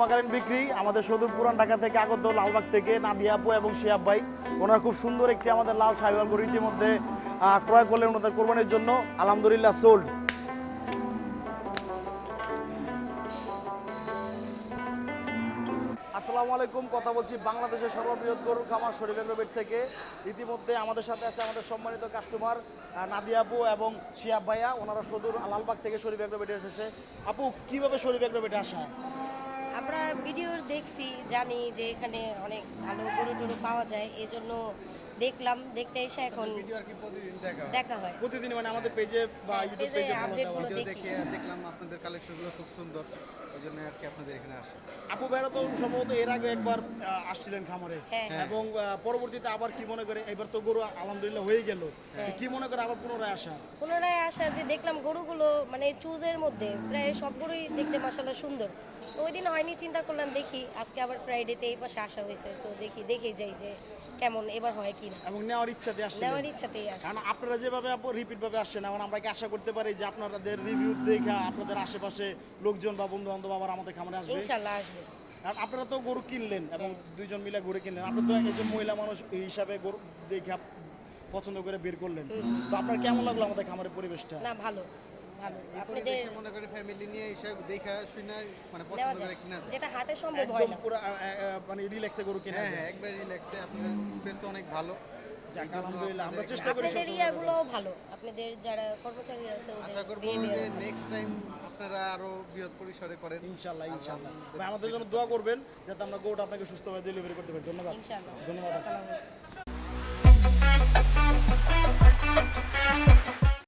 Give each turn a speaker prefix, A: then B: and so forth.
A: মাকারেন বিক্রি আমাদের সদর পুরান ঢাকা থেকে আগত লালবাগ থেকে নাদিয়া আপু এবং শিয়াব ভাই ওনারা খুব সুন্দর একটি আমাদের লাল শাহিওয়াল গরু ইতিমধ্যে ক্রয় করলেন ওনাদের কোরবানির জন্য। আলহামদুলিল্লাহ সোল্ড। আসসালামু আলাইকুম। কথা বলছি বাংলাদেশের সর্ববৃহৎ গরুর খামার শরীফ এগ্রোভেট থেকে। ইতিমধ্যে আমাদের সাথে আছে আমাদের সম্মানিত কাস্টমার নাদিয়া আপু এবং শিয়াব ভাইয়া। ওনারা সদর লালবাগ থেকে শরীফ এগ্রোভেটে এসেছে। আপু, কিভাবে শরীফ এগ্রোভেটে আসা?
B: আমরা ভিডিও দেখছি, জানি যে এখানে অনেক ভালো গরু টরু পাওয়া যায়, এই জন্য দেখলাম, দেখতে এসে এখন
C: ভিডিও আর কি প্রতিদিন
B: দেখা হয়।
A: প্রতিদিন মানে আমাদের পেজে বা ইউটিউব পেজে
B: আপডেটগুলো
C: ভিডিও
B: দেখি।
C: দেখে দেখলাম আপনাদের কালেকশনগুলো খুব সুন্দর, ওই জন্য আর কি আপনাদের এখানে আসে।
A: আপু ভাইরা তো সম্ভবত এর আগে একবার আসছিলেন খামারে,
B: হ্যাঁ।
A: এবং পরবর্তীতে আবার কি মনে করে এবার তো গরু আলহামদুলিল্লাহ হয়ে গেল, কি মনে করে আবার পুনরায় আসা
B: যে দেখলাম গরুগুলো মানে চুজের মধ্যে প্রায় সব গরুই দেখতে মাশাআল্লাহ সুন্দর। তো ওই দিন হয়নি, চিন্তা করলাম দেখি আজকে আবার ফ্রাইডেতে এই পাশে আসা হয়েছে, তো দেখে যাই যে কেমন এবার হয় কি না।
A: এবং নেওয়ার ইচ্ছাতেই আসছে। কারণ আপনারা যেভাবে রিপিট ভাবে আসছেন, এখন আমরা কি আশা করতে পারি যে আপনাদের রিভিউ দেখে আপনাদের আশেপাশে লোকজন বা বন্ধু বান্ধব আবার আমাদের খামারে আসবে?
B: ইনশাআল্লাহ আসবে।
A: কারণ আপনারা তো গরু কিনলেন এবং দুইজন মিলে গরু কিনলেন, আপনি তো একজন মহিলা মানুষ এই হিসাবে গরু দেখে পছন্দ করে বের করলেন। তো আপনার কেমন লাগলো আমাদের খামারের পরিবেশটা?
B: না, ভালো ভালো।
C: এই
B: আপনাদের
C: পরিবেশে মনে করি ফ্যামিলি নিয়ে এসে দেখা শুনে মানে
B: নেওয়া
C: পছন্দ
B: যায়,
C: করে কিনা যায়।
B: যেটা হাটে সম্ভব হয়
A: একদম
B: না।
A: পুরো মানে রিল্যাক্সে গরু কিনা
C: হ্যাঁ
A: যায়।
C: হ্যাঁ, একবার রিল্যাক্সে আপনাদের স্পেস অনেক ভালো।
A: যাক, আলহামদুলিল্লাহ আমরা চেষ্টা করি
B: আপনাদের ইয়াগুলোও ভালো, আপনাদের যারা কর্মচারী আছে
C: আশা
B: ওদের
C: করব
B: behavior
C: যে
B: ভালো।
C: নেক্সট টাইম আপনারা আরো বৃহৎ পরিসরে করেন
A: ইনশাআল্লাহ। ভাই, আমাদের জন্য দোয়া করবেন যাতে আমরা গরুটা আপনাকে সুস্থভাবে ডেলিভারি করতে পারি। ধন্যবাদ।
B: ইনশাআল্লাহ।
A: ধন্যবাদ।
B: আসসালামু আলাইকুম।